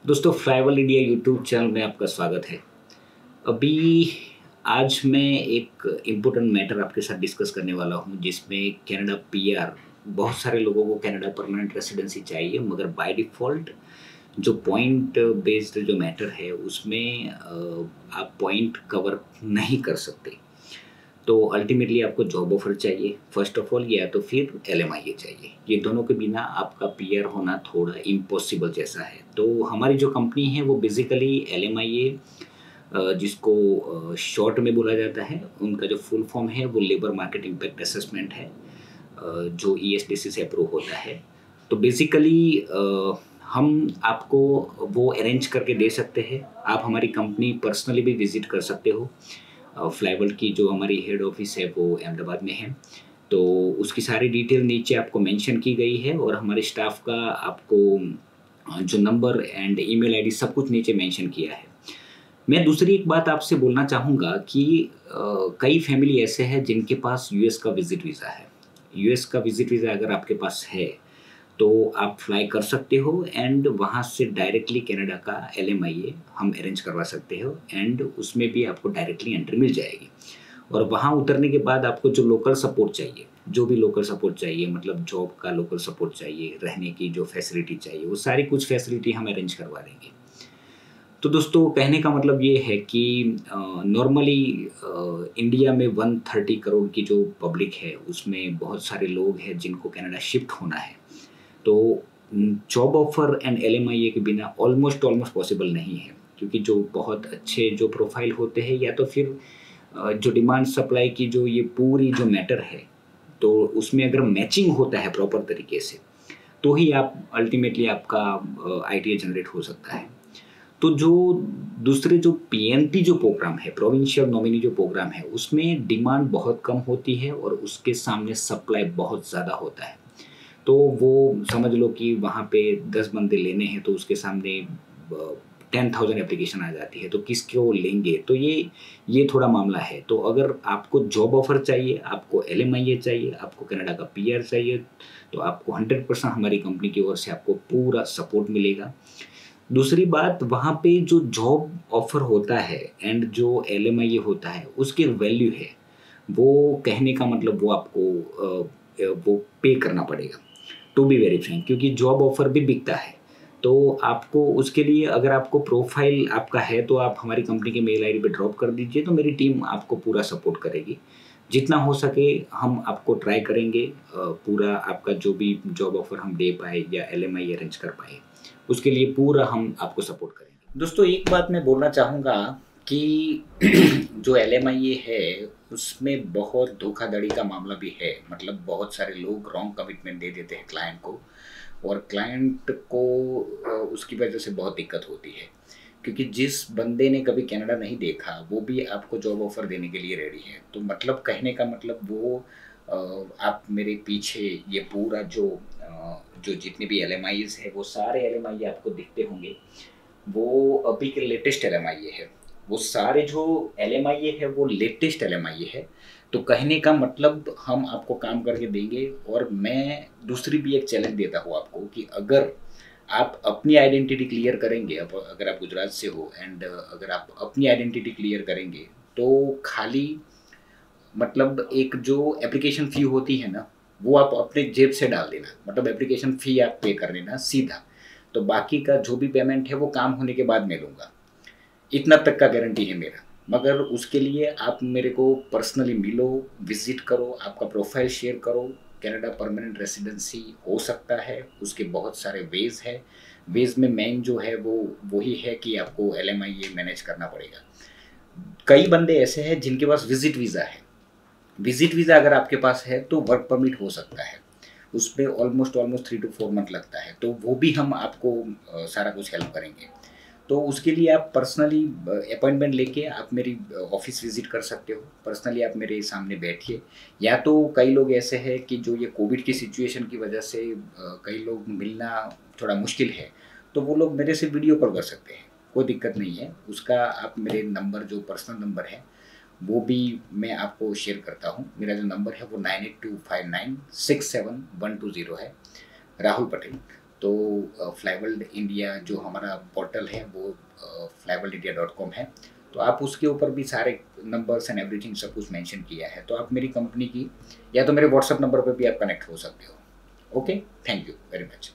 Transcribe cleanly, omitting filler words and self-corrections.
दोस्तों, flyover India YouTube channel में आपका स्वागत है। अभी आज मैं एक इम्पोर्टेंट मैटर आपके साथ डिस्कस करने वाला हूं, जिसमें कनाडा पीआर, बहुत सारे लोगों को कनाडा परमानेंट रेसिडेंसी चाहिए, मगर बाय डिफ़ॉल्ट जो पॉइंट बेस्ड जो मैटर है उसमें आप पॉइंट कवर नहीं कर सकते। तो अल्टीमेटली आपको जॉब ऑफर चाहिए फर्स्ट ऑफ ऑल, या तो फिर एलएमआईए चाहिए। ये दोनों के बिना आपका पीआर होना थोड़ा इम्पॉसिबल जैसा है। तो हमारी जो कंपनी है वो बेसिकली एलएमआईए, जिसको शॉर्ट में बोला जाता है, उनका जो फुल फॉर्म है वो लेबर मार्केट इम्पैक्ट असेसमेंट है, जो ईएसटीसी से अप्रूव होता है। तो बेसिकली हम आपको वो अरेंज करके दे सकते हैं। आप हमारी कंपनी पर्सनली भी विजिट कर सकते हो। फ्लाईओवर की जो हमारी हेड ऑफिस है वो अहमदाबाद में है। तो उसकी सारी डिटेल नीचे आपको मेंशन की गई है, और हमारे स्टाफ का आपको जो नंबर एंड ईमेल आईडी सब कुछ नीचे मेंशन किया है। मैं दूसरी एक बात आपसे बोलना चाहूँगा कि कई फैमिली ऐसे हैं जिनके पास यूएस का विजिट वीज़ा है। यूएस का विजिट वीज़ा अगर आपके पास है तो आप फ्लाई कर सकते हो, एंड वहाँ से डायरेक्टली कनाडा का एलएमआईए हम अरेंज करवा सकते हो, एंड उसमें भी आपको डायरेक्टली एंट्री मिल जाएगी। और वहाँ उतरने के बाद आपको जो लोकल सपोर्ट चाहिए, जो भी लोकल सपोर्ट चाहिए, मतलब जॉब का लोकल सपोर्ट चाहिए, रहने की जो फैसिलिटी चाहिए, वो सारी कुछ फैसिलिटी हम अरेंज करवा देंगे। तो दोस्तों, कहने का मतलब ये है कि नॉर्मली इंडिया में 130 करोड़ की जो पब्लिक है उसमें बहुत सारे लोग हैं जिनको कनाडा शिफ्ट होना है। तो जॉब ऑफर एंड एलएमआईए के बिना ऑलमोस्ट पॉसिबल नहीं है, क्योंकि जो बहुत अच्छे जो प्रोफाइल होते हैं, या तो फिर जो डिमांड सप्लाई की जो ये पूरी जो मैटर है, तो उसमें अगर मैचिंग होता है प्रॉपर तरीके से, तो ही आप अल्टीमेटली आपका आईटीए जनरेट हो सकता है। तो जो दूसरे जो पीएनपी जो प्रोग्राम है, प्रोविंशियल नॉमिनी जो प्रोग्राम है, उसमें डिमांड बहुत कम होती है और उसके सामने सप्लाई बहुत ज़्यादा होता है। तो वो समझ लो कि वहाँ पे 10 बंदे लेने हैं तो उसके सामने 10,000 एप्लीकेशन आ जाती है, तो किसको लेंगे। तो ये थोड़ा मामला है। तो अगर आपको जॉब ऑफर चाहिए, आपको एलएमआईए चाहिए, आपको कनाडा का पीआर चाहिए, तो आपको 100% हमारी कंपनी की ओर से आपको पूरा सपोर्ट मिलेगा। दूसरी बात, वहाँ पे जो जॉब ऑफर होता है एंड जो एलएमआईए होता है, उसकी वैल्यू है, वो कहने का मतलब वो आपको वो पे करना पड़ेगा, टू बी वेरी फ्रैंक, क्योंकि जॉब ऑफर भी बिकता है। तो आपको उसके लिए, अगर आपको प्रोफाइल आपका है, तो आप हमारी कंपनी के मेल आईडी पे ड्रॉप कर दीजिए, तो मेरी टीम आपको पूरा सपोर्ट करेगी। जितना हो सके हम आपको ट्राई करेंगे, पूरा आपका जो भी जॉब ऑफर हम दे पाए या एलएमआई अरेंज कर पाए, उसके लिए पूरा हम आपको सपोर्ट करेंगे। दोस्तों, एक बात मैं बोलना चाहूँगा कि जो एलएमआईए है उसमें बहुत धोखाधड़ी का मामला भी है। मतलब बहुत सारे लोग रॉन्ग कमिटमेंट दे देते हैं क्लाइंट को, और क्लाइंट को उसकी वजह से बहुत दिक्कत होती है, क्योंकि जिस बंदे ने कभी कनाडा नहीं देखा वो भी आपको जॉब ऑफर देने के लिए रेडी है। तो मतलब कहने का मतलब वो आप मेरे पीछे ये पूरा जो जितने भी एलएमआईज है, वो सारे एलएमआई आपको दिखते होंगे। वो अभी के लेटेस्ट एलएमआईए है। वो सारे जो एलएमआईए है वो लेटेस्ट एलएमआईए है। तो कहने का मतलब हम आपको काम करके देंगे। और मैं दूसरी भी एक चैलेंज देता हूँ आपको कि अगर आप अपनी आइडेंटिटी क्लियर करेंगे, अब अगर आप गुजरात से हो एंड अगर आप अपनी आइडेंटिटी क्लियर करेंगे, तो खाली मतलब एक जो एप्लीकेशन फ़ी होती है ना, वो आप अपने जेब से डाल देना, मतलब एप्लीकेशन फ़ी आप पे कर देना सीधा। तो बाकी का जो भी पेमेंट है वो काम होने के बाद मैं लूँगा, इतना तक का गारंटी है मेरा। मगर उसके लिए आप मेरे को पर्सनली मिलो, विज़िट करो, आपका प्रोफाइल शेयर करो। कनाडा परमानेंट रेसिडेंसी हो सकता है, उसके बहुत सारे वेज़ है। वेज़ में मेन जो है वो वही है कि आपको एलएमआईए मैनेज करना पड़ेगा। कई बंदे ऐसे हैं जिनके पास विज़िट वीज़ा है। विजिट वीज़ा अगर आपके पास है तो वर्क परमिट हो सकता है, उसमें ऑलमोस्ट 3 to 4 मंथ लगता है, तो वो भी हम आपको सारा कुछ हेल्प करेंगे। तो उसके लिए आप पर्सनली अपॉइंटमेंट लेके आप मेरी ऑफिस विजिट कर सकते हो, पर्सनली आप मेरे सामने बैठिए। या तो कई लोग ऐसे हैं कि जो ये कोविड की सिचुएशन की वजह से कई लोग मिलना थोड़ा मुश्किल है, तो वो लोग मेरे से वीडियो कॉल कर सकते हैं, कोई दिक्कत नहीं है उसका। आप मेरे नंबर, जो पर्सनल नंबर है, वो भी मैं आपको शेयर करता हूँ। मेरा जो नंबर है वो 9825967120 है, राहुल पटेल। तो फ्लाईवर्ल्ड इंडिया जो हमारा पोर्टल है वो flyworldindia.com है, तो आप उसके ऊपर भी सारे नंबर्स एंड एवरीथिंग सब कुछ मेंशन किया है, तो आप मेरी कंपनी की या तो मेरे व्हाट्सएप नंबर पर भी आप कनेक्ट हो सकते हो। Okay, thank you very much.